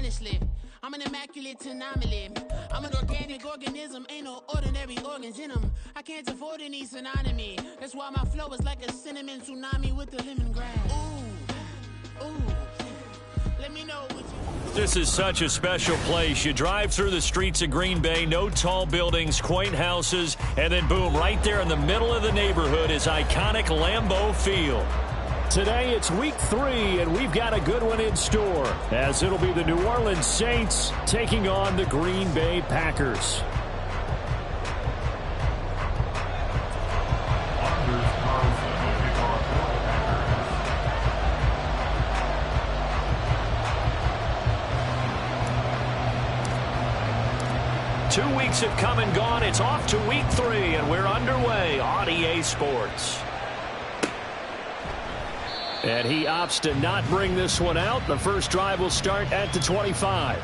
Spanish live. I'm an immaculate anomaly. I'm an organic organism, ain't no ordinary organs in them. I can't afford any synonymy. That's why my flow is like a cinnamon tsunami with the lemongrass. Ooh, ooh. Let me know what you... This is such a special place. You drive through the streets of Green Bay, no tall buildings, quaint houses, and then boom, right there in the middle of the neighborhood is iconic Lambeau Field. Today it's week 3, and we've got a good one in store, as it'll be the New Orleans Saints taking on the Green Bay Packers. Two weeks have come and gone. It's off to week 3, and we're underway on EA Sports. And he opts to not bring this one out. The first drive will start at the 25.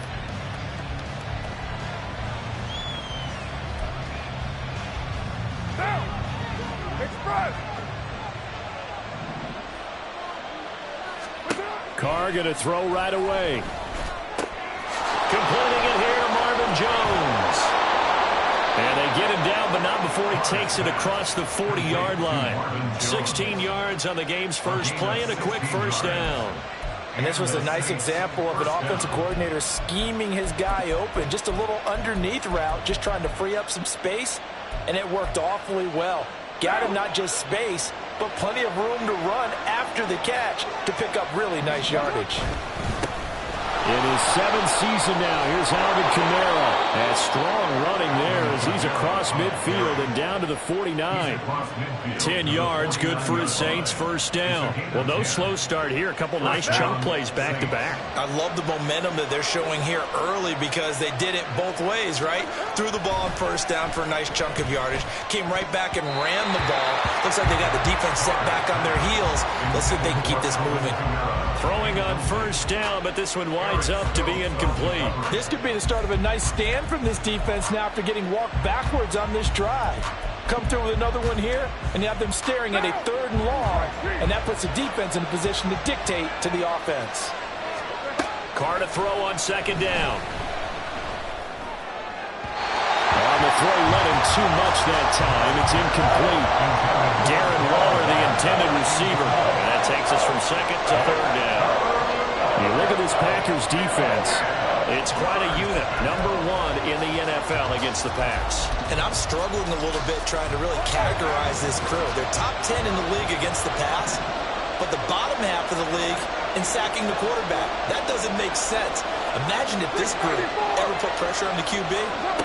Carr going to throw right away. Completing it here to Marvin Jones. And they get him down, but not before he takes it across the 40-yard line. 16 yards on the game's first play and a quick first down. And this was a nice example of an offensive coordinator scheming his guy open. Just a little underneath route, just trying to free up some space, and it worked awfully well. Got him not just space, but plenty of room to run after the catch to pick up really nice yardage. In his 7th season now, here's Alvin Kamara. And strong running there as he's across midfield and down to the 49. 10 yards, good for his Saints, first down. Well, no slow start here. A couple nice chunk plays back-to-back. I love the momentum that they're showing here early because they did it both ways, right? Threw the ball on first down for a nice chunk of yardage. Came right back and ran the ball. Looks like they got the defense set back on their heels. Let's see if they can keep this moving. Throwing on first down, but this one winds up to be incomplete. This could be the start of a nice stand from this defense now after getting walked backwards on this drive. Come through with another one here, and you have them staring at a 3rd and long, and that puts the defense in a position to dictate to the offense. Carr to throw on second down. On the throw, let him too much that time. It's incomplete. Darren Waller, the intended receiver. And that takes us from 2nd to 3rd down. You look at this Packers defense. It's quite a unit. Number 1 in the NFL against the pass. And I'm struggling a little bit trying to really categorize this crew. They're top 10 in the league against the pass, but the bottom half of the league in sacking the quarterback. That doesn't make sense. Imagine if this group ever put pressure on the QB,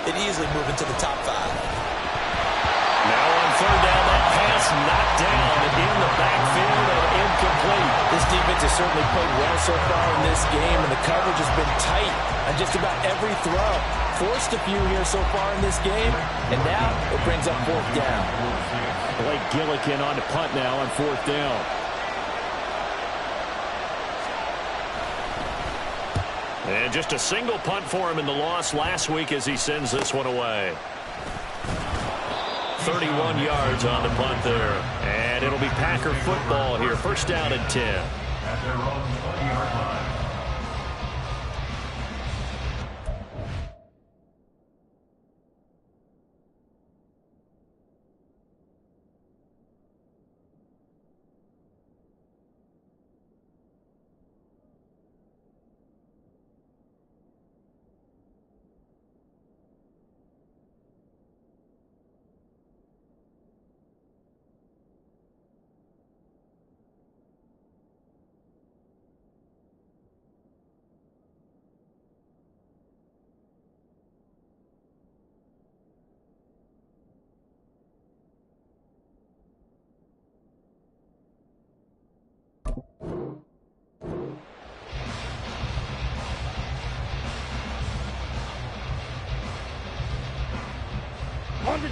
it'd easily move into the top 5. Now on 3rd down, that pass knocked down in the backfield and incomplete. This defense has certainly played well so far in this game, and the coverage has been tight on just about every throw. Forced a few here so far in this game, and now it brings up 4th down. Blake Gillikin on to punt now on 4th down. And just a single punt for him in the loss last week as he sends this one away. 31 yards on the punt there. And it'll be Packer football here. First down and 10. At their own 20-yard line.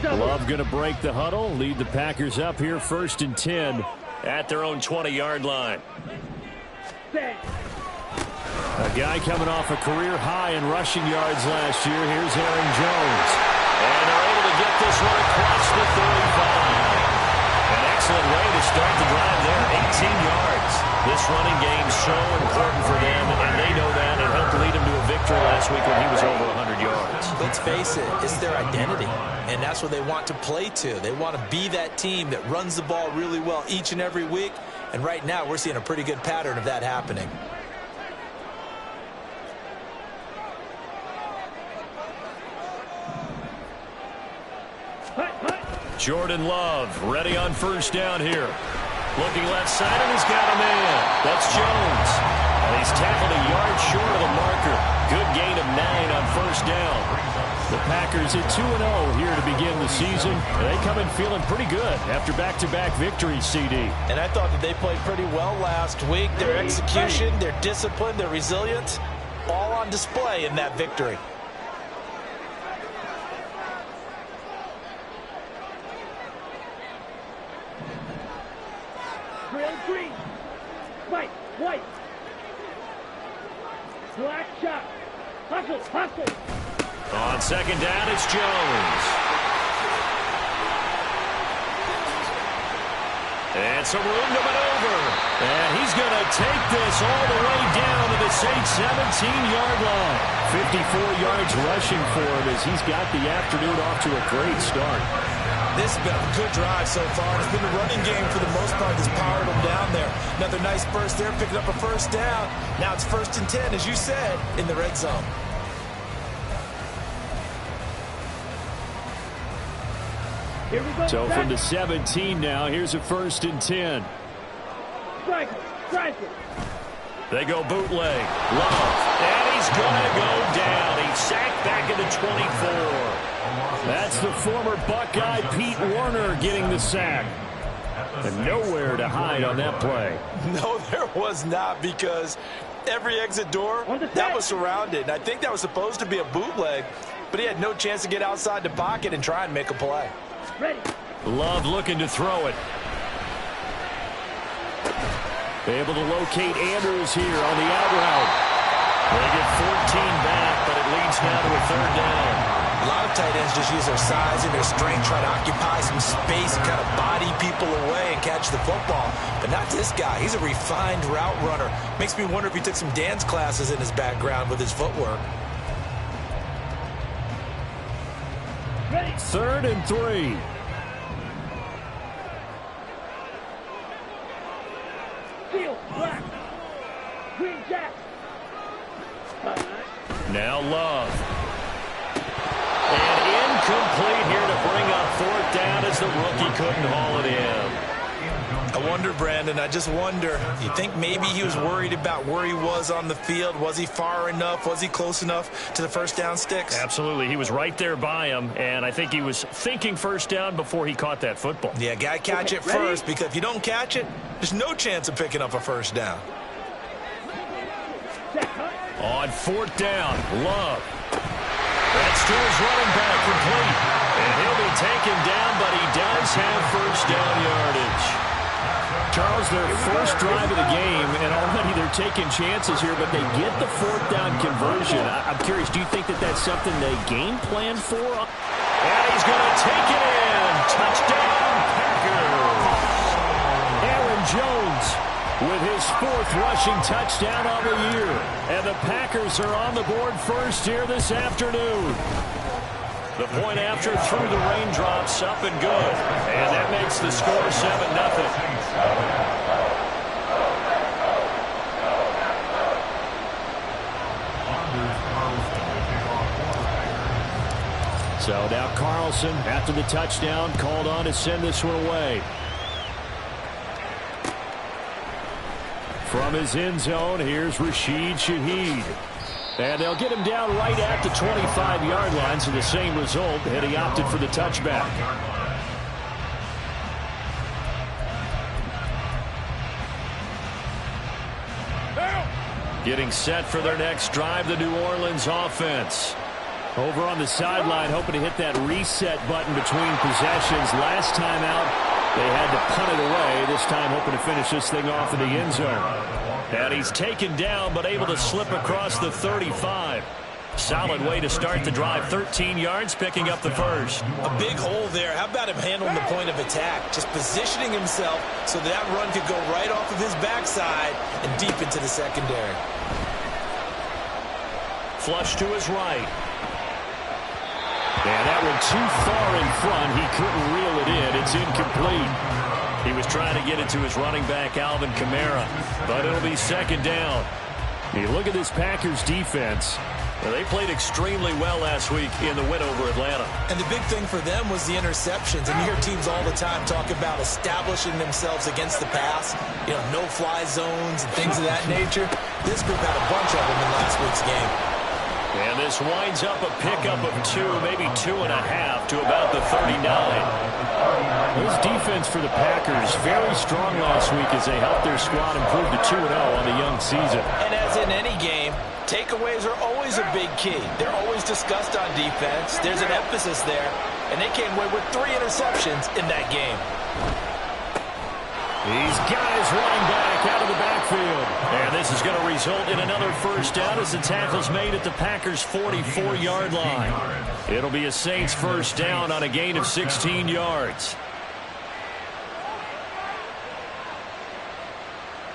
Love going to break the huddle, lead the Packers up here 1st and 10 at their own 20-yard line. A guy coming off a career high in rushing yards last year. Here's Aaron Jones. And they're able to get this one across the 35. An excellent way to start the drive there, 18 yards. This running game's so important for them, and they know that, and helped lead them to a victory let's face it, it's their identity. And that's what they want to play to. They want to be that team that runs the ball really well each and every week. And right now, we're seeing a pretty good pattern of that happening. Jordan Love ready on first down here. Looking left side, and he's got a man. That's Jones. And he's tackled a yard short of the marker. Good gain of 9 on first down. The Packers at 2-0 here to begin the season. They come in feeling pretty good after back-to-back victories, CD. And I thought that they played pretty well last week. Their execution, their discipline, their resilience, all on display in that victory. Green, white, black shot, hustle. On second down, it's Jones. And some room to maneuver. And he's going to take this all the way down to the Saints' 17-yard line. 54 yards rushing for him as he's got the afternoon off to a great start. This has been a good drive so far. It's been the running game for the most part that's powered them down there. Another nice burst there, picking up a first down. Now it's 1st and 10, as you said, in the red zone. Here we go. So from the 17 now, here's a 1st and 10. Strike it. They go bootleg. Love. And he's going to go down. He's sacked back at the 24. That's the former Buckeye Pete Werner getting the sack. And nowhere to hide on that play. No, there was not, because every exit door, that was surrounded. And I think that was supposed to be a bootleg, but he had no chance to get outside the pocket and try and make a play. Ready. Love looking to throw it. Able to locate Andrews here on the out route. They get 14 back, but it leads now to a 3rd down. A lot of tight ends just use their size and their strength, try to occupy some space and kind of body people away and catch the football. But not this guy. He's a refined route runner. Makes me wonder if he took some dance classes in his background with his footwork. Ready. 3rd and 3. Steel, black, green jack. Now Love. And incomplete here to bring up 4th down as the rookie couldn't haul it in. I wonder, Brandon, I just wonder, you think maybe he was worried about where he was on the field? Was he far enough? Was he close enough to the first down sticks? Absolutely. He was right there by him, and I think he was thinking first down before he caught that football. Yeah, got to catch it first, because if you don't catch it, there's no chance of picking up a first down. On 4th down, Love. That's to his running back, complete. And he'll be taken down, but he does have first down yardage. Charles, their first drive of the game, and already they're taking chances here, but they get the 4th down conversion. I'm curious, do you think that that's something they game planned for? And he's going to take it in. Touchdown, Packers. Aaron Jones with his 4th rushing touchdown on the year. And the Packers are on the board first here this afternoon. The point after through the raindrops, up and good. And that makes the score 7-0. So now Carlson, after the touchdown, called on to send this one away. From his end zone, here's Rashid Shaheed. And they'll get him down right at the 25-yard line, so the same result, and he opted for the touchback. Getting set for their next drive, the New Orleans offense. Over on the sideline, hoping to hit that reset button between possessions. Last time out, they had to punt it away. This time hoping to finish this thing off in the end zone. And he's taken down, but able to slip across the 35. Solid way to start the drive. 13 yards, picking up the first. A big hole there. How about him handling the point of attack? Just positioning himself so that run could go right off of his backside and deep into the secondary. Flush to his right. And that one too far in front. He couldn't reel it in. It's incomplete. He was trying to get it to his running back, Alvin Kamara, but it'll be second down. You look at this Packers defense. Well, they played extremely well last week in the win over Atlanta. And the big thing for them was the interceptions. And you hear teams all the time talk about establishing themselves against the pass, no-fly zones and things of that nature. This group had a bunch of them in last week's game. And this winds up a pickup of 2, maybe 2.5 to about the 39. This defense for the Packers, very strong last week as they helped their squad improve to 2-0 on the young season. And as in any game, takeaways are always a big key. They're always discussed on defense. There's an emphasis there. And they came away with 3 interceptions in that game. He's got his running back out of the backfield. And this is going to result in another first down as the tackle's made at the Packers' 44-yard line. It'll be a Saints first down on a gain of 16 yards.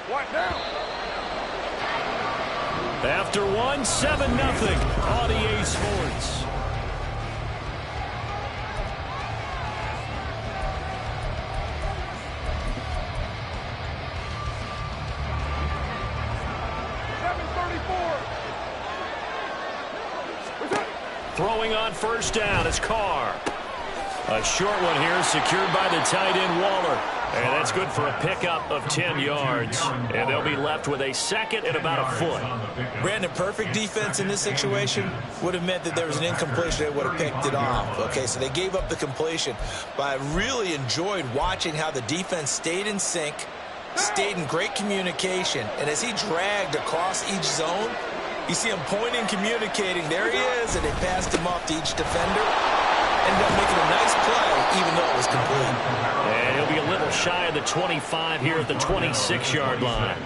What now? After 1, 7-0 on EA Sports. Throwing on first down is Carr. A short one here secured by the tight end Waller. And that's good for a pickup of 10 yards. And they'll be left with a second and about a foot. Brandon, perfect defense in this situation would have meant that there was an incompletion. They would have picked it off. Okay, so they gave up the completion. But I really enjoyed watching how the defense stayed in sync, stayed in great communication. And as he dragged across each zone, you see him pointing, communicating. There he is, and they passed him off to each defender. Ended up making a nice play, even though it was complete. And he'll be a little shy of the 25 here at the 26-yard line.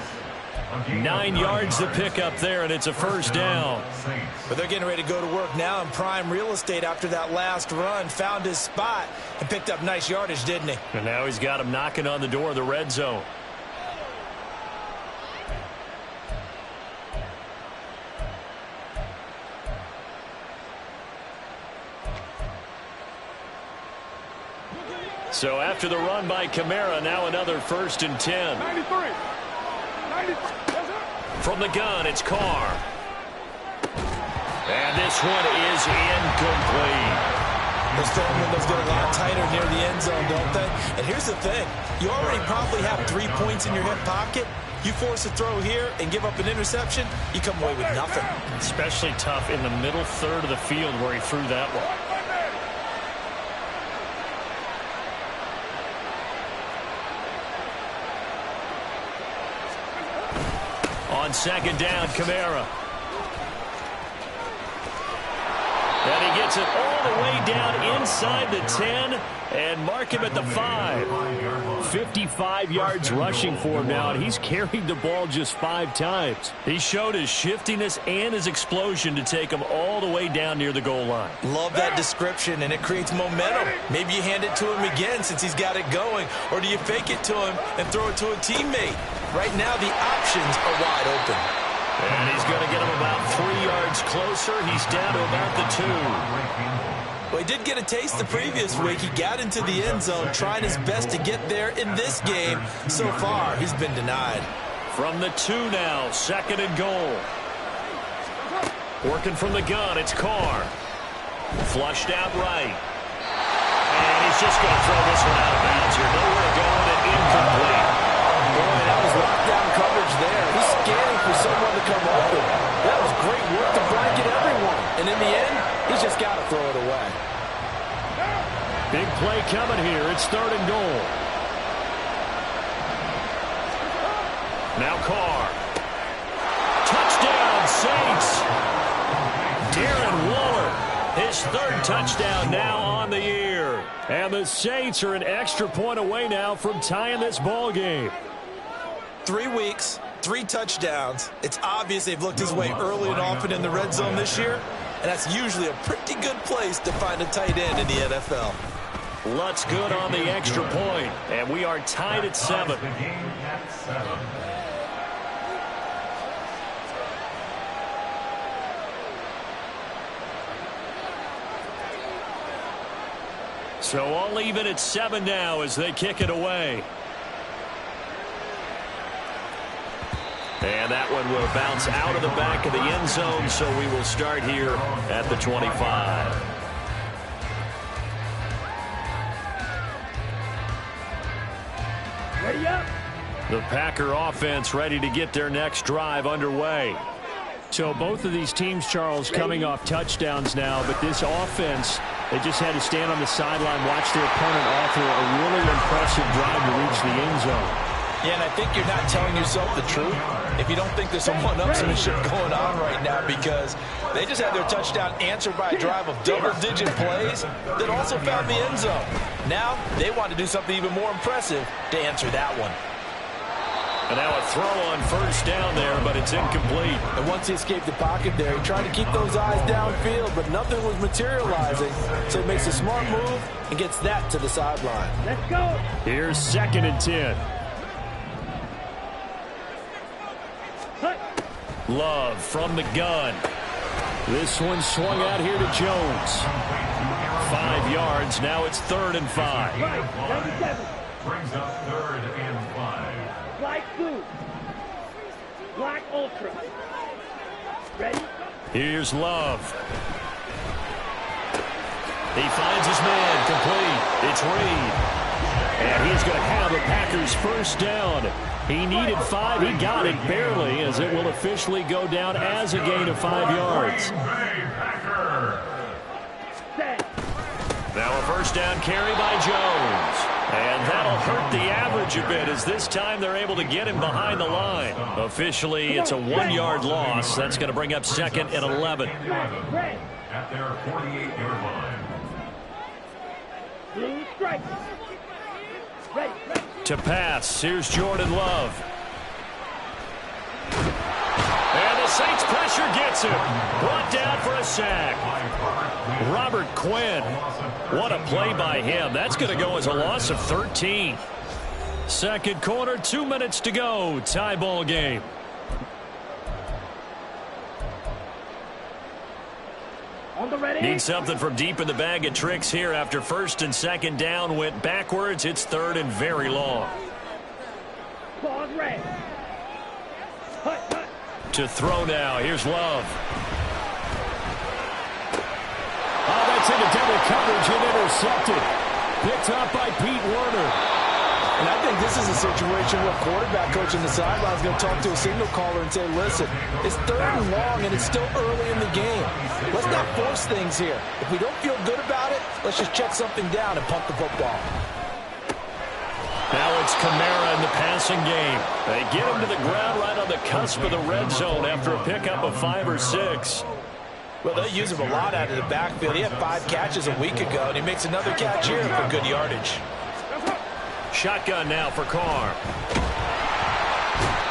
9 yards to pick up there, and it's a first down. But they're getting ready to go to work now in prime real estate after that last run. Found his spot and picked up nice yardage, didn't he? And now he's got him knocking on the door of the red zone. So after the run by Kamara, now another 1st and 10. 93. From the gun, it's Carr. And this one is incomplete. Those throwing windows get a lot tighter near the end zone, don't they? And here's the thing. You already probably have 3 points in your hip pocket. You force a throw here and give up an interception, you come away with nothing. Especially tough in the middle third of the field where he threw that one. On second down, Kamara. And he gets it all the way down inside the 10 and mark him at the 5. 55 yards rushing for him now, and he's carried the ball just 5 times. He showed his shiftiness and his explosion to take him all the way down near the goal line. Love that description, and it creates momentum. Maybe you hand it to him again since he's got it going, or do you fake it to him and throw it to a teammate? Right now, the options are wide open. And he's going to get him about 3 yards closer. He's down to about the 2. Well, he did get a taste the previous week. He got into the end zone, trying his best to get there in this game. So far, he's been denied. From the 2 now, 2nd and goal. Working from the gun, it's Carr. Flushed out right. And he's just going to throw this one out of bounds here. Nowhere going and incomplete. Boy, that was lockdown coverage there. He's scanning for someone to come open. That was great work to blanket everyone. And in the end, he's just got to throw it away. Big play coming here. It's 3rd and goal. Now Carr. Touchdown, Saints. Darren Waller. His 3rd touchdown now on the year. And the Saints are an extra point away now from tying this ball game. 3 weeks, 3 touchdowns. It's obvious they've looked his way early and often in the red zone this year, and that's usually a pretty good place to find a tight end in the NFL. Lutz good on the extra point, and we are tied at 7. So all even at 7 now as they kick it away. And that one will bounce out of the back of the end zone, so we will start here at the 25. Ready up. The Packer offense ready to get their next drive underway. So both of these teams, Charles, coming off touchdowns now, but this offense, they just had to stand on the sideline, watch their opponent author a really impressive drive to reach the end zone. Yeah, and I think you're not telling yourself the truth if you don't think there's some one-upsmanship going on right now, because they just had their touchdown answered by a drive of double-digit plays that also found the end zone. Now they want to do something even more impressive to answer that one. And now a throw on first down there, but it's incomplete. And once he escaped the pocket there, he tried to keep those eyes downfield, but nothing was materializing. So he makes a smart move and gets that to the sideline. Let's go. Here's 2nd and 10. Love from the gun. This one swung out here to Jones. 5 yards. Now it's 3rd and 5. Right, 97. Brings up 3rd and 5. Black blue. Black ultra. Ready? Here's Love. He finds his man complete. It's Reed. And he's going to have the Packers first down. He needed 5. He got it barely, as it will officially go down as a gain of 5 yards. Now a first down carry by Jones. And that'll hurt the average a bit, as this time they're able to get him behind the line. Officially, it's a 1-yard loss. That's going to bring up 2nd and 11. At their 48-yard line. Blue strike. Ready. To pass, here's Jordan Love. And the Saints pressure gets him. Brought down for a sack. Robert Quinn. What a play by him. That's going to go as a loss of 13. Second quarter, 2 minutes to go. Tie ball game. On the ready. Need something from deep in the bag of tricks here after 1st and 2nd down went backwards. It's 3rd and very long. Pause red. Hut. To throw now. Here's Love. Oh, that's into double coverage and intercepted. Picked up by Pete Werner. And I think this is a situation where quarterback coach in the sideline is going to talk to a signal caller and say, listen, it's 3rd and long and it's still early in the game. Let's not force things here. If we don't feel good about it, let's just check something down and punt the football. Now it's Kamara in the passing game. They get him to the ground right on the cusp of the red zone after a pickup of 5 or 6. Well, they use him a lot out of the backfield. He had 5 catches a week ago, and he makes another catch here for good yardage. Shotgun now for Carr.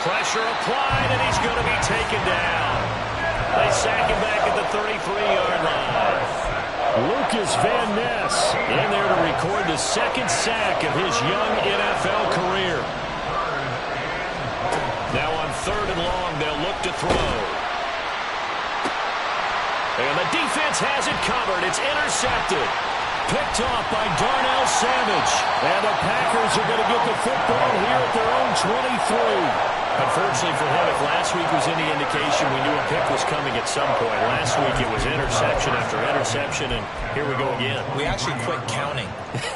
Pressure applied, and he's going to be taken down. They sack him back at the 33-yard line. Lucas Van Ness in there to record the 2nd sack of his young NFL career. Now on 3rd and long, they'll look to throw. And the defense has it covered. It's intercepted. Picked off by Darnell Savage. And the Packers are going to get the football here at their own 23. Unfortunately for him, if last week was any indication, we knew a pick was coming at some point. Last week it was interception after interception, and here we go again. We actually quit counting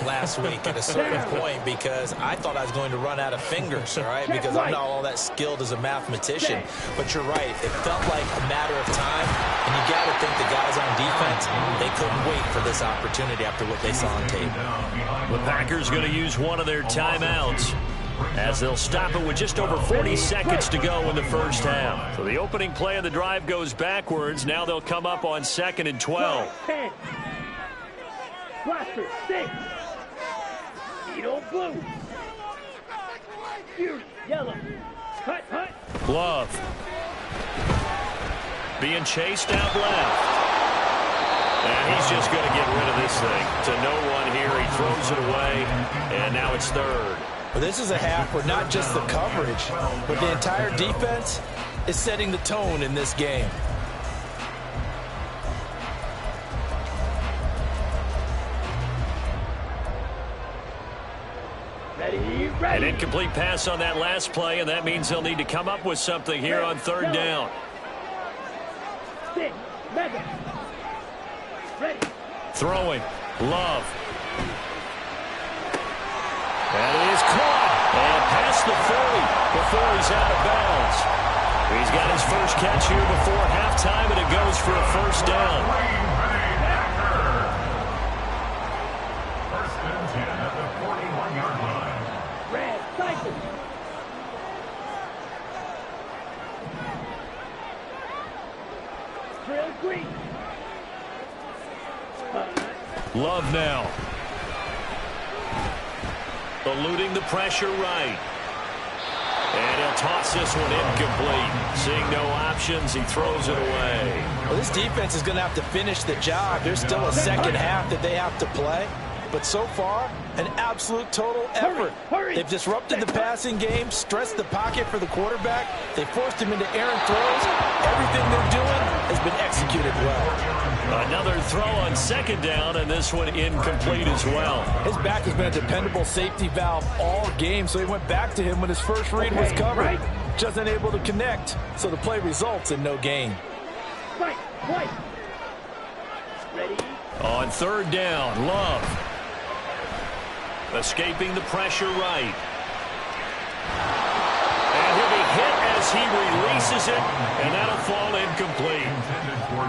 last week at a certain point because I thought I was going to run out of fingers, all right, because I'm not all that skilled as a mathematician. But you're right. It felt like a matter of time, and you got to think the guys on defense, they couldn't wait for this opportunity after what they saw on tape. The Packers going to use one of their timeouts, as they'll stop it with just over 40 seconds to go in the first half. So the opening play of the drive goes backwards. Now they'll come up on 2nd and 12. 10. Blaster 6. Edo blue. Fury yellow. Hut. Love. Being chased out left. And he's just going to get rid of this thing. To no one here. He throws it away. And now it's 3rd. Well, this is a half where not just the coverage, but the entire defense is setting the tone in this game. An incomplete pass on that last play, and that means they'll need to come up with something here on third down. Throwing. Love. That is caught. And past the 40 before he's out of bounds. He's got his first catch here before halftime, and it goes for a first down. First and 10 at the 41-yard line. Red, cycle. Drill green. Love now. Eluding the pressure right. And he'll toss this one incomplete. Seeing no options, he throws it away. Well, this defense is going to have to finish the job. There's still a second half that they have to play. But so far, an absolute total effort. They've disrupted the passing game, stressed the pocket for the quarterback. They forced him into errant throws. Everything they're doing has been executed well. Another throw on second down, and this one incomplete as well. His back has been a dependable safety valve all game, so he went back to him when his first read was covered. Just unable to connect, so the play results in no gain. Right. Ready? On third down, Love. Escaping the pressure right. And he'll be hit as he releases it, and that'll fall incomplete.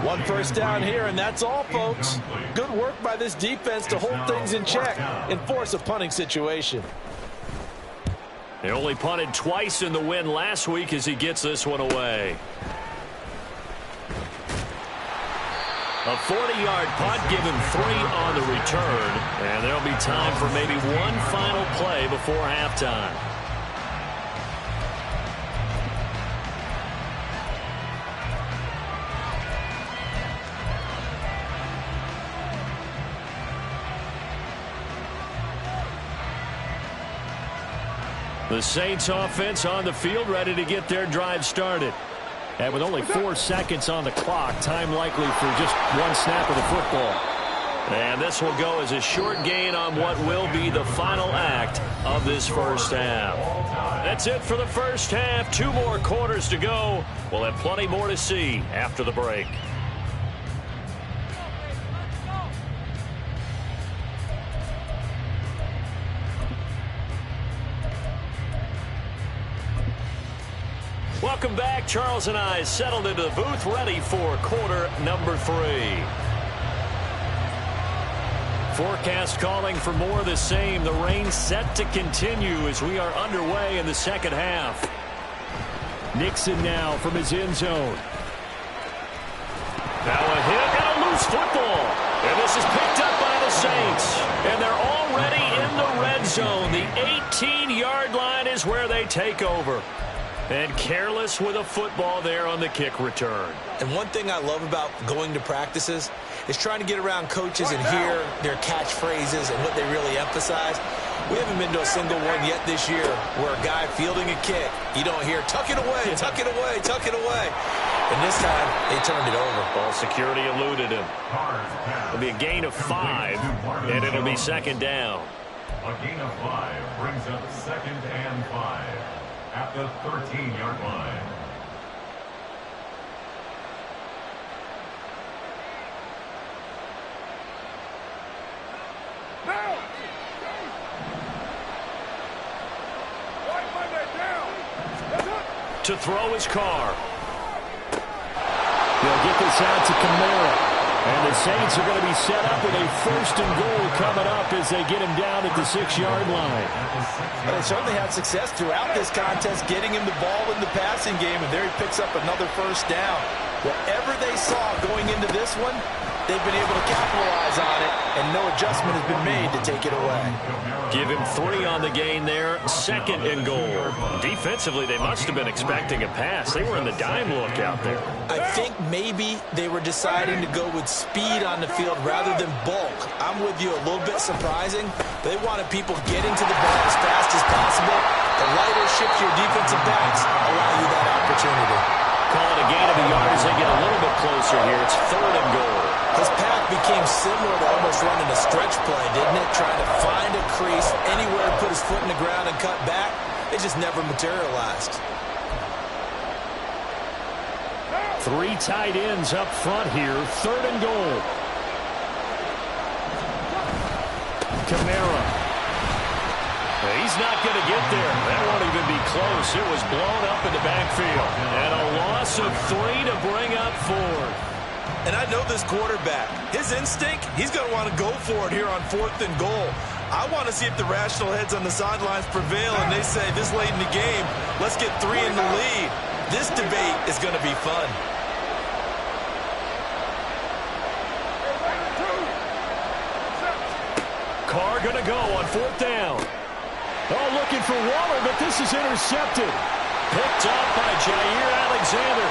One first down here, and that's all, folks. Good work by this defense to hold things in check and force a punting situation. They only punted twice in the win last week as he gets this one away. A 40-yard punt, give him 3 on the return, and there'll be time for maybe one final play before halftime. The Saints offense on the field, ready to get their drive started. And with only 4 seconds on the clock, time likely for just one snap of the football. And this will go as a short gain on what will be the final act of this first half. That's it for the first half. 2 more quarters to go. We'll have plenty more to see after the break. Welcome back. Charles and I settled into the booth, ready for quarter number 3. Forecast calling for more of the same. The rain set to continue as we are underway in the second half. Nixon now from his end zone. Now a hit and a loose football. And this is picked up by the Saints. And they're already in the red zone. The 18-yard line is where they take over. And careless with a football there on the kick return. And one thing I love about going to practices is trying to get around coaches and hear their catchphrases and what they really emphasize. We haven't been to a single one yet this year where a guy fielding a kick, you don't hear, tuck it away, tuck it away, tuck it away. And this time, they turned it over. Ball security eluded him. It'll be a gain of 5, and it'll be second down. A gain of 5 brings up second and 5. At the 13-yard line. Now! To throw his car. He'll get this out to Kamara. And the Saints are going to be set up with a first and goal coming up as they get him down at the 6-yard line. Well, they certainly had success throughout this contest, getting him the ball in the passing game, and there he picks up another first down. Whatever they saw going into this one, they've been able to capitalize on it, and no adjustment has been made to take it away. Give him 3 on the gain there, second and goal. Defensively, they must have been expecting a pass. They were in the dime look out there. I think maybe they were deciding to go with speed on the field rather than bulk. I'm with you, a little bit surprising. They wanted people getting to the ball as fast as possible. The lighter shift your defensive backs allow you that opportunity. Call it a gain of a yard as they get a little bit closer here. It's third and goal. His path became similar to almost running a stretch play, didn't it? Trying to find a crease, anywhere to put his foot in the ground and cut back. It just never materialized. 3 tight ends up front here. 3rd and goal. Kamara. He's not going to get there. That won't even be close. It was blown up in the backfield. And a loss of 3 to bring up 4th. And I know this quarterback. His instinct, he's going to want to go for it here on 4th and goal. I want to see if the rational heads on the sidelines prevail and they say this late in the game, let's get 3 in the lead. This debate is going to be fun. Carr going to go on 4th down. Oh, looking for Waller, but this is intercepted. Picked up by Jair Alexander.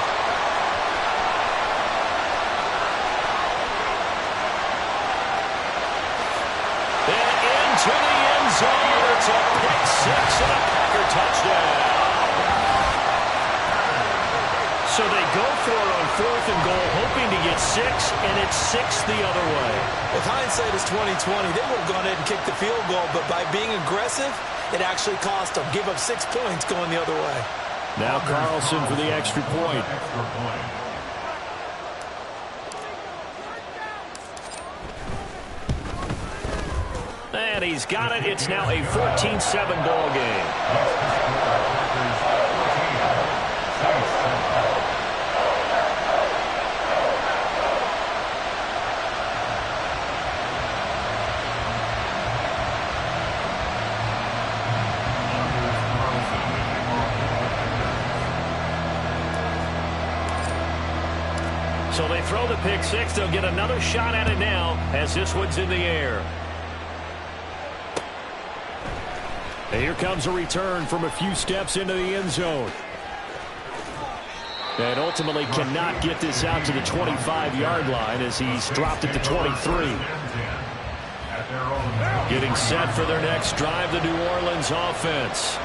And into the end zone. It's a pick 6 and a Packer touchdown. So they go for it on 4th and goal, hoping to get 6, and it's 6 the other way. If hindsight is 20/20, they would have gone ahead and kicked the field goal, but by being aggressive, it actually cost them. Give up 6 points going the other way. Now Carlson for the extra point. And he's got it. It's now a 14-7 ball game. So they throw the pick 6. They'll get another shot at it now as this one's in the air. And here comes a return from a few steps into the end zone. And ultimately cannot get this out to the 25-yard line as he's dropped at the 23. Getting set for their next drive, the New Orleans offense.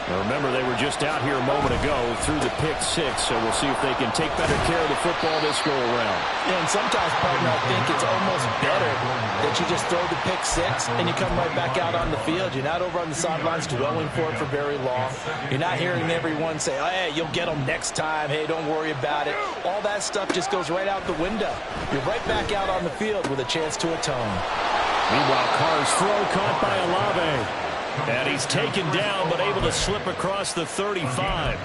Now remember, they were just out here a moment ago through the pick 6, so we'll see if they can take better care of the football this go-around. Yeah, and sometimes, partner, I think it's almost better that you just throw the pick 6 and you come right back out on the field. You're not over on the sidelines dwelling for it for very long. You're not hearing everyone say, oh, hey, you'll get them next time. Hey, don't worry about it. All that stuff just goes right out the window. You're right back out on the field with a chance to atone. Meanwhile, Carr's throw caught by Olave. And he's taken down, but able to slip across the 35.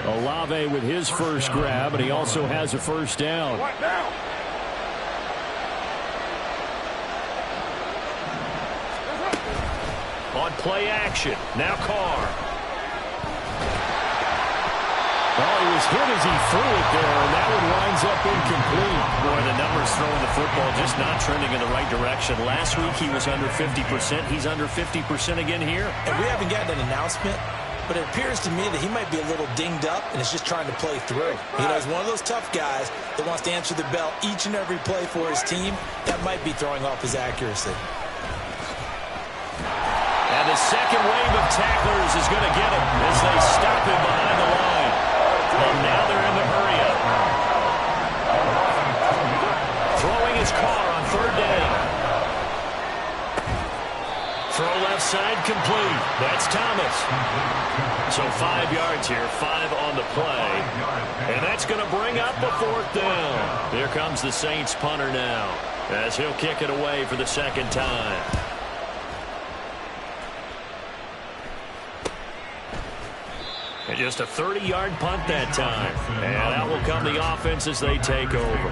Olave with his first grab, and he also has a first down. On play action, now Carr. Oh, he was hit as he threw it there, and that one winds up incomplete. Boy, the numbers throwing the football just not trending in the right direction. Last week he was under 50%. He's under 50% again here. And we haven't gotten an announcement, but it appears to me that he might be a little dinged up and is just trying to play through. You know, he's one of those tough guys that wants to answer the bell each and every play for his team. That might be throwing off his accuracy. And the second wave of tacklers is going to get him as they stop him behind the line. And now they're in the hurry-up. Throwing his Carr on 3rd down. Throw left side complete. That's Thomas. So 5 yards here, 5 on the play. And that's going to bring up a 4th down. Here comes the Saints punter now as he'll kick it away for the second time. And just a 30-yard punt that time. And out will come the offense as they take over.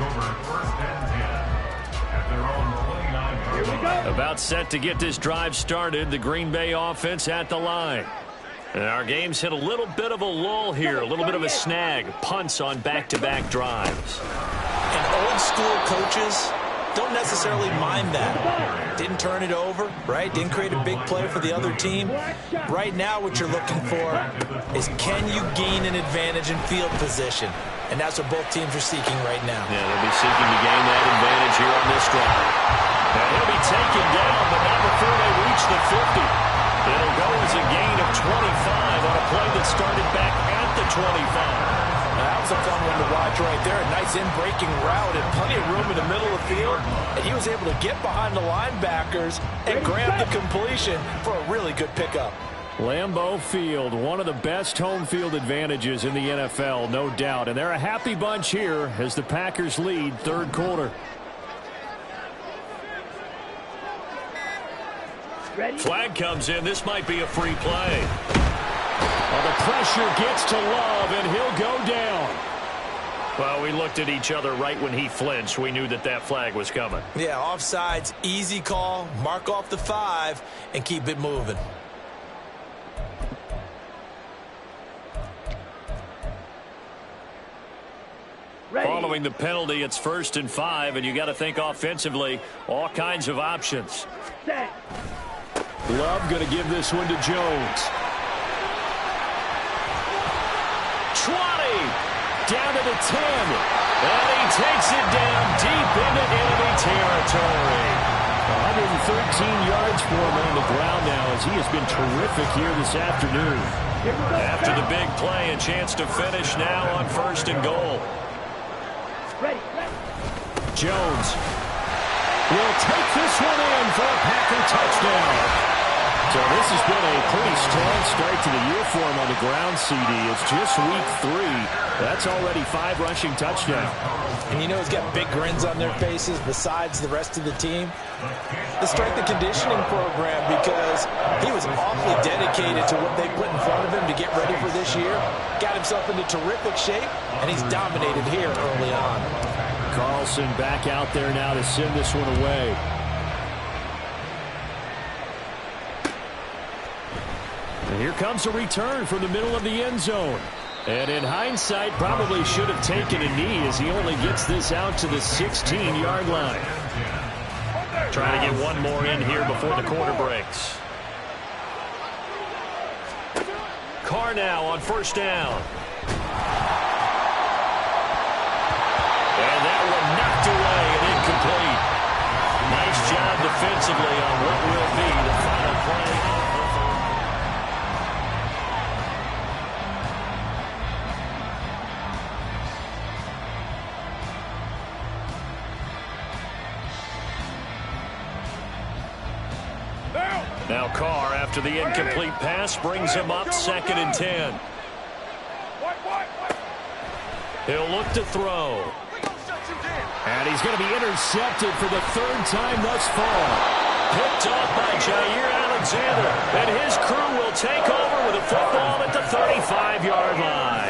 About set to get this drive started. The Green Bay offense at the line. And our game's hit a little bit of a lull here. A little bit of a snag. Punts on back-to-back drives. And old-school coaches don't necessarily mind that. Didn't turn it over, right? Didn't create a big play for the other team. Right now what you're looking for is can you gain an advantage in field position? And that's what both teams are seeking right now. Yeah, they'll be seeking to gain that advantage here on this drive. And he'll be taken down, but not before they reach the 50. It'll go as a gain of 25 on a play that started back at the 25. That was a fun one to watch right there. A nice in-breaking route and plenty of room in the middle of the field, and he was able to get behind the linebackers and grab the completion for a really good pickup. Lambeau Field, one of the best home field advantages in the NFL, no doubt. And they're a happy bunch here as the Packers lead third quarter. Flag comes in. This might be a free play. Well, the pressure gets to Love, and he'll go down. Well, we looked at each other right when he flinched. We knew that that flag was coming. Yeah, offsides, easy call. Mark off the 5 and keep it moving. Following the penalty, it's 1st and 5, and you got to think offensively, all kinds of options. Love going to give this one to Jones. 20, down to the 10, and he takes it down deep into enemy territory. 113 yards for him on the ground now as he has been terrific here this afternoon. After the big play, a chance to finish now on 1st and goal. Jones will take this one in for a Packer touchdown. So this has been a pretty strong start to the year for him on the ground, CD. It's just week 3. That's already 5 rushing touchdowns. And you know he's got big grins on their faces besides the rest of the team. The strength and conditioning program, because he was awfully dedicated to what they put in front of him to get ready for this year. Got himself into terrific shape, and he's dominated here early on. Carlson back out there now to send this one away. And here comes a return from the middle of the end zone. And in hindsight, probably should have taken a knee as he only gets this out to the 16-yard line. Trying to get one more in here before the quarter breaks. Carr now on 1st down. And that one knocked away and incomplete. Nice job defensively on what will be the final play. Now Carr, after the incomplete pass, brings him up 2nd and 10. He'll look to throw. And he's going to be intercepted for the 3rd time thus far. Picked off by Jair Alexander. And his crew will take over with a football at the 35-yard line.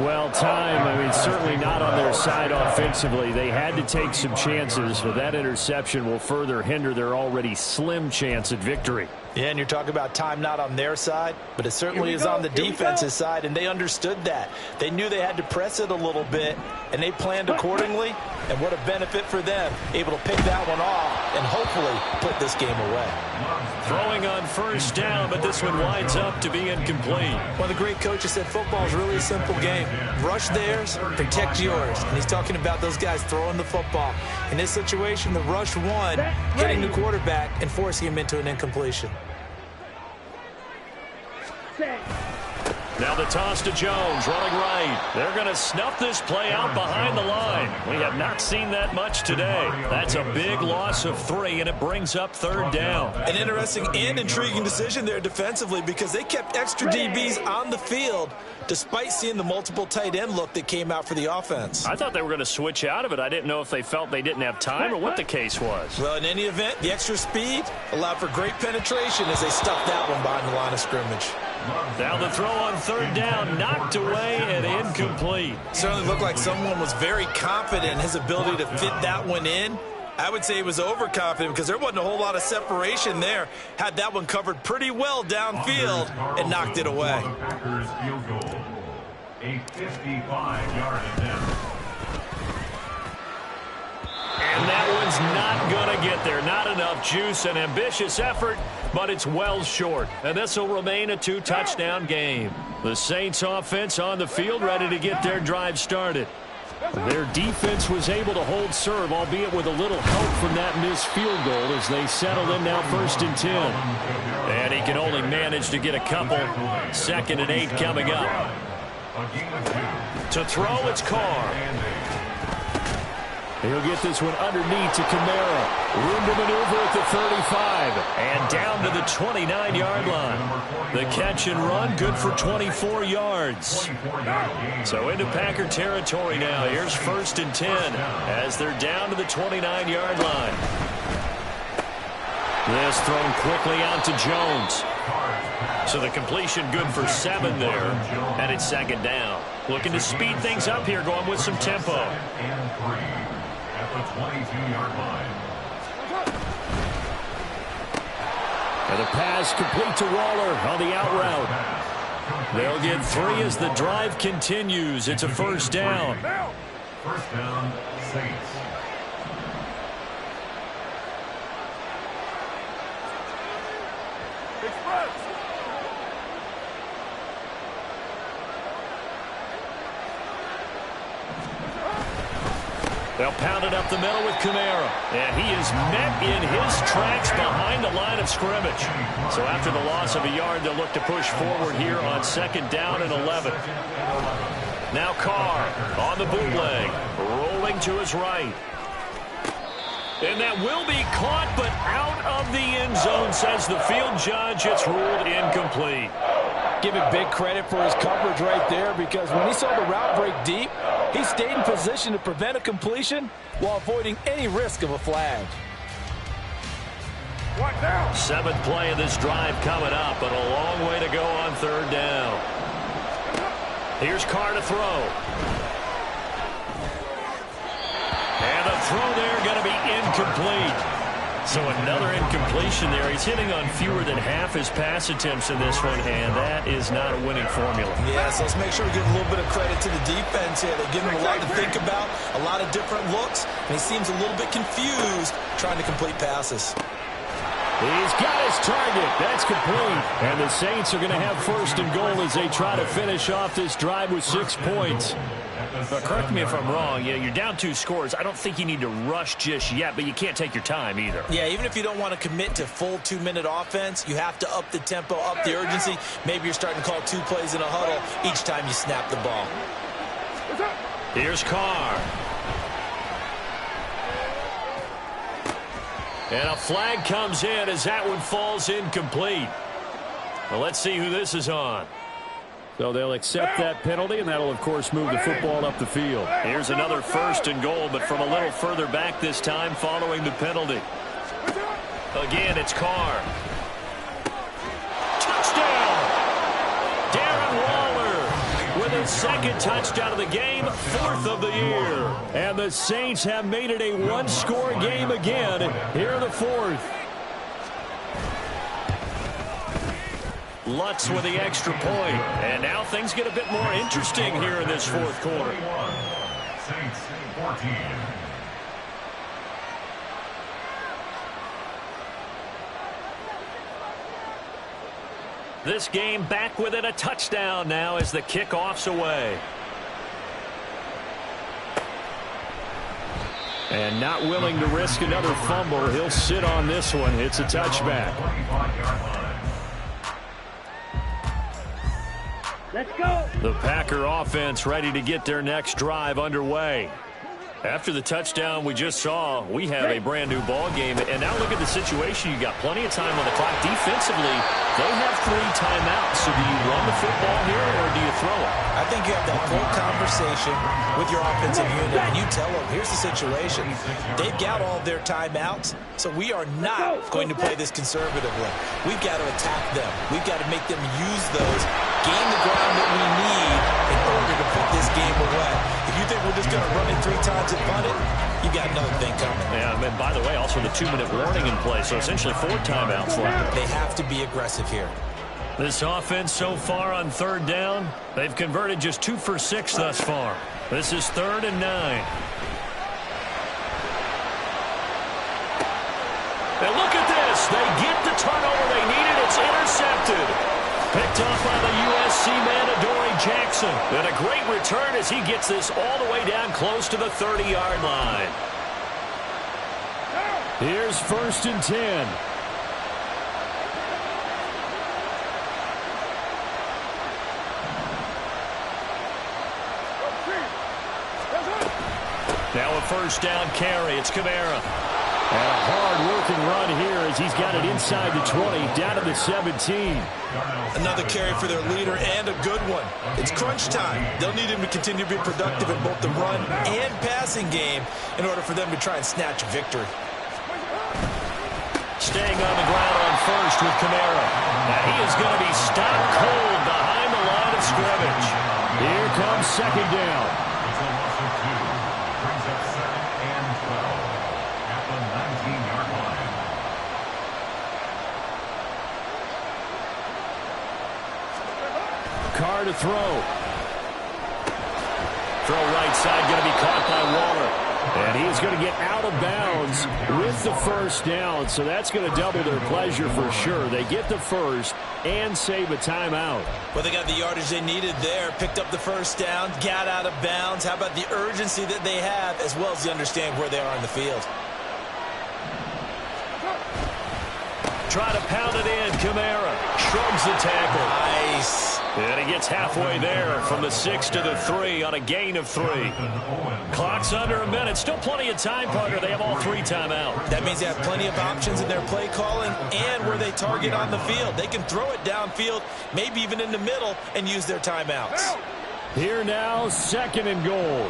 Well, time, certainly not on their side offensively. They had to take some chances, but that interception will further hinder their already slim chance at victory. Yeah, and you're talking about time not on their side, but it certainly is on the defense's side, and they understood that. They knew they had to press it a little bit, and they planned accordingly, and what a benefit for them, able to pick that one off and hopefully put this game away. Throwing on 1st down, but this one winds up to be incomplete. One of the great coaches said football is really a simple game. Rush theirs, protect yours. And he's talking about those guys throwing the football. In this situation, the rush one, hitting the quarterback and forcing him into an incompletion. Now the toss to Jones, running right. They're going to snuff this play out behind the line. We have not seen that much today. That's a big loss of 3, and it brings up 3rd down. An interesting and intriguing decision there defensively because they kept extra DBs on the field despite seeing the multiple tight end look that came out for the offense. I thought they were going to switch out of it. I didn't know if they felt they didn't have time or what the case was. Well, in any event, the extra speed allowed for great penetration as they stuffed that one behind the line of scrimmage. Now the throw on 3rd down, knocked away and incomplete. Certainly looked like someone was very confident in his ability to fit that one in. I would say he was overconfident because there wasn't a whole lot of separation there. Had that one covered pretty well downfield and knocked it away. Packers field goal. A 55-yard attempt. And that one's not going to get there. Not enough juice. An ambitious effort, but it's well short. And this will remain a 2-touchdown game. The Saints offense on the field ready to get their drive started. Their defense was able to hold serve, albeit with a little help from that missed field goal as they settle in now 1st and 10. And he can only manage to get a couple. 2nd and 8 coming up. To throw, it's Carr. He'll get this one underneath to Kamara. Room to maneuver at the 35. And down to the 29-yard line. The catch and run, good for 24 yards. So into Packer territory now. Here's 1st and 10 as they're down to the 29-yard line. This thrown quickly out to Jones. So the completion good for 7 there. And it's 2nd down. Looking to speed things up here, going with some tempo. At the 22-yard line. And the pass complete to Waller on the out route. They'll get 3 as the drive continues. It's a 1st down. 1st down, Saints. They'll pound it up the middle with Kamara. And he is met in his tracks behind the line of scrimmage. So after the loss of a yard, they'll look to push forward here on 2nd down and 11. Now Carr on the bootleg, rolling to his right. And that will be caught, but out of the end zone, says the field judge. It's ruled incomplete. Give him big credit for his coverage right there, because when he saw the route break deep, he stayed in position to prevent a completion while avoiding any risk of a flag. 7th play of this drive coming up, but a long way to go on 3rd down. Here's Carr to throw. And the throw there going to be incomplete. So another incompletion there. He's hitting on fewer than half his pass attempts in this one, and that is not a winning formula. Yeah, so let's make sure we give a little bit of credit to the defense here. They give him a lot to think about, a lot of different looks, and he seems a little bit confused trying to complete passes. He's got his target. That's complete. And the Saints are going to have 1st and goal as they try to finish off this drive with 6 points. Correct me if I'm wrong. Yeah, you're down 2 scores. I don't think you need to rush just yet, but you can't take your time either. Yeah, even if you don't want to commit to full 2-minute offense, you have to up the tempo, up the urgency. Maybe you're starting to call 2 plays in a huddle each time you snap the ball. Here's Carr. And a flag comes in as that one falls incomplete. Well, let's see who this is on. So they'll accept that penalty, and that'll, of course, move the football up the field. Here's another 1st and goal, but from a little further back this time following the penalty. Again, it's Carr. Touchdown! Darren Waller with his 2nd touchdown of the game, 4th of the year. And the Saints have made it a 1-score game again here in the 4th. Lutz with the extra point. And now things get a bit more interesting here in this 4th quarter. Saints 14. This game back within a touchdown now as the kickoff's away. And not willing to risk another fumble. He'll sit on this one. It's a touchback. Let's go. The Packer offense ready to get their next drive underway. After the touchdown we just saw, we have a brand new ball game. And now look at the situation. You got plenty of time on the clock. Defensively, they have 3 timeouts. So do you run the football here or do you throw it? I think you have that full conversation with your offensive unit, and you tell them, here's the situation. They've got all of their timeouts, so we are not going to play this conservatively. We've got to attack them. We've got to make them use those, gain the ground that we need in order to put this game away. If you think we're just going to run it 3 times and punt it, you got another thing coming. Yeah, and by the way, also the 2-minute warning in play, so essentially 4 timeouts left. They have to be aggressive here. This offense so far on 3rd down, they've converted just 2 for 6 thus far. This is 3rd and 9. And look at this. They get the turnover they needed. It's intercepted. Picked off by the USC man, Adoree Jackson. And a great return as he gets this all the way down close to the 30-yard line. Here's 1st and 10. Now a first down carry. It's Kamara. And a hard-working run here as he's got it inside the 20, down to the 17. Another carry for their leader and a good one. It's crunch time. They'll need him to continue to be productive in both the run and passing game in order for them to try and snatch victory. Staying on the ground on first with Kamara. Now he is going to be stopped cold behind the line of scrimmage. Here comes second down. It's a loss of 2. Brings up 2nd and 12 at the 19-yard line. Carr to throw. Throw right side, going to be caught by Waller. And he's going to get out of bounds with the first down, so that's going to double their pleasure for sure. They get the first and save a timeout. Well, they got the yardage they needed there, picked up the first down, got out of bounds. How about the urgency that they have, as well as they understand where they are in the field? Try to pound it in. Kamara shrugs the tackle. Nice. And he gets halfway there from the 6 to the 3 on a gain of 3. Clock's under a minute. Still plenty of time, partner. They have all 3 timeout. That means they have plenty of options in their play calling and where they target on the field. They can throw it downfield, maybe even in the middle, and use their timeouts. Here now, second and goal.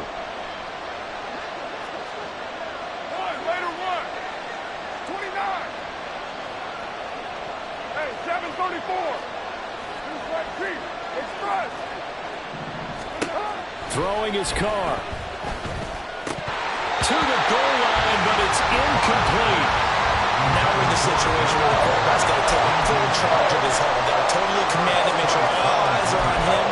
Throwing his Carr. To the goal line, but it's incomplete. Now we're in the situation where the quarterback's got to take full charge of his huddle. Got to totally command it, make sure all eyes are on him.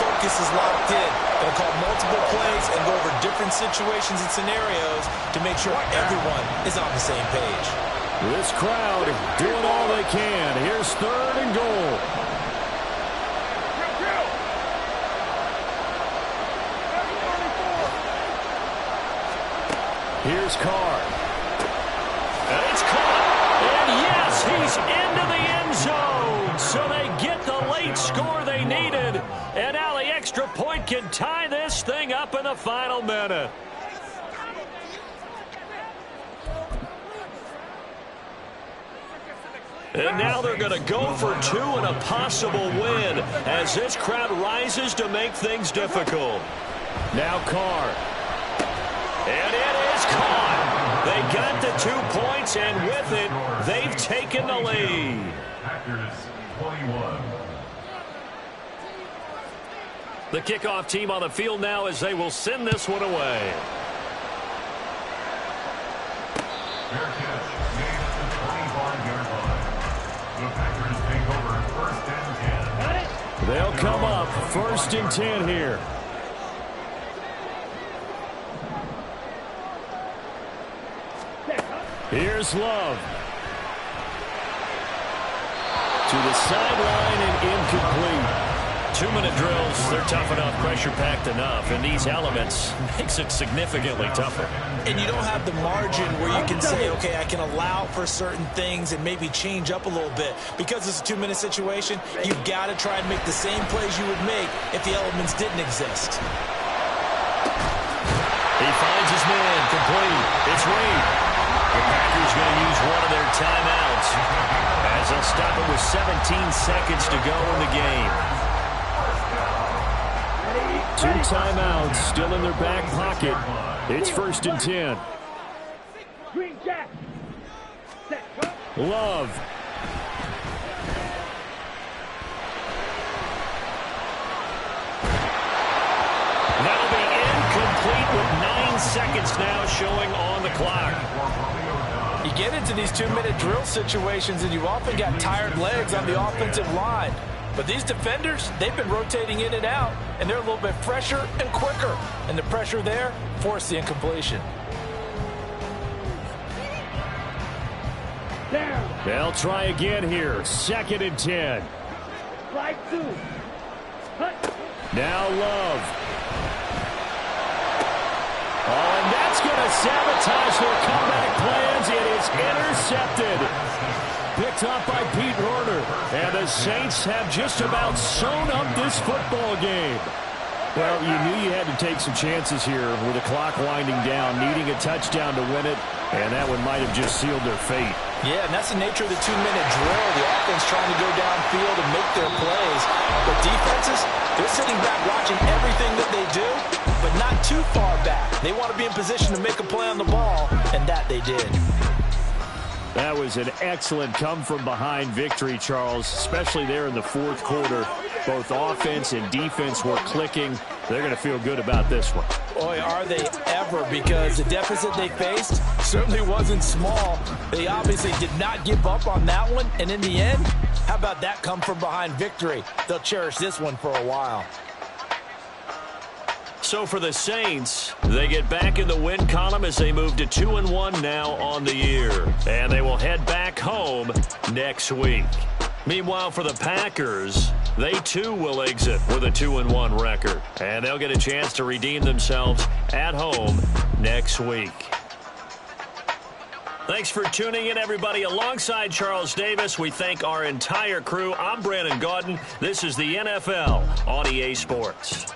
Focus is locked in. Going to call multiple plays and go over different situations and scenarios to make sure everyone is on the same page. This crowd doing all they can. Here's third and goal. Here's Carr. And it's caught. And yes, he's into the end zone. So they get the late score they needed. And now the extra point can tie this thing up in the final minute. And now they're going to go for 2 and a possible win as this crowd rises to make things difficult. Now Carr. And it is caught. They got the 2 points, and with it, they've taken the lead. Packers 21. The kickoff team on the field now as they will send this one away. Fair catch made at the 25-yard line. The Packers take over 1st and 10. They'll come up 1st and 10 here. Here's Love. To the sideline and incomplete. 2-minute drills, they're tough enough, pressure-packed enough, and these elements makes it significantly tougher. And you don't have the margin where you can say, okay, I can allow for certain things and maybe change up a little bit. Because it's a 2-minute situation, you've got to try and make the same plays you would make if the elements didn't exist. He finds his man, complete. It's Reed. The Packers going to use one of their timeouts as they'll stop it with 17 seconds to go in the game. 2 timeouts still in their back pocket. It's 1st and 10. Green Jack. Set. Love. That'll be incomplete with 9 seconds now showing on the clock. You get into these 2-minute drill situations and you often got tired legs on the offensive line. But these defenders, they've been rotating in and out, and they're a little bit fresher and quicker. And the pressure there forced the incompletion. Down. They'll try again here. 2nd and 10. Slide 2. Hut. Now Love. Oh, and that's going to sabotage their comeback plans. It is intercepted. Picked up by Pete Werner. And the Saints have just about sewn up this football game. Well, you knew you had to take some chances here with the clock winding down, needing a touchdown to win it, and that one might have just sealed their fate. Yeah, and that's the nature of the 2-minute drill. The offense trying to go downfield and make their plays. But defenses, they're sitting back watching everything that they do, but not too far back. They want to be in position to make a play on the ball, and that they did. That was an excellent come-from-behind victory, Charles, especially there in the fourth quarter. Both offense and defense were clicking. They're going to feel good about this one. Boy, are they ever, because the deficit they faced certainly wasn't small. They obviously did not give up on that one, and in the end, how about that come-from-behind victory? They'll cherish this one for a while. So for the Saints, they get back in the win column as they move to 2-1 now on the year. And they will head back home next week. Meanwhile, for the Packers, they too will exit with a 2-1 record. And they'll get a chance to redeem themselves at home next week. Thanks for tuning in, everybody. Alongside Charles Davis, we thank our entire crew. I'm Brandon Gaudin. This is the NFL on EA Sports.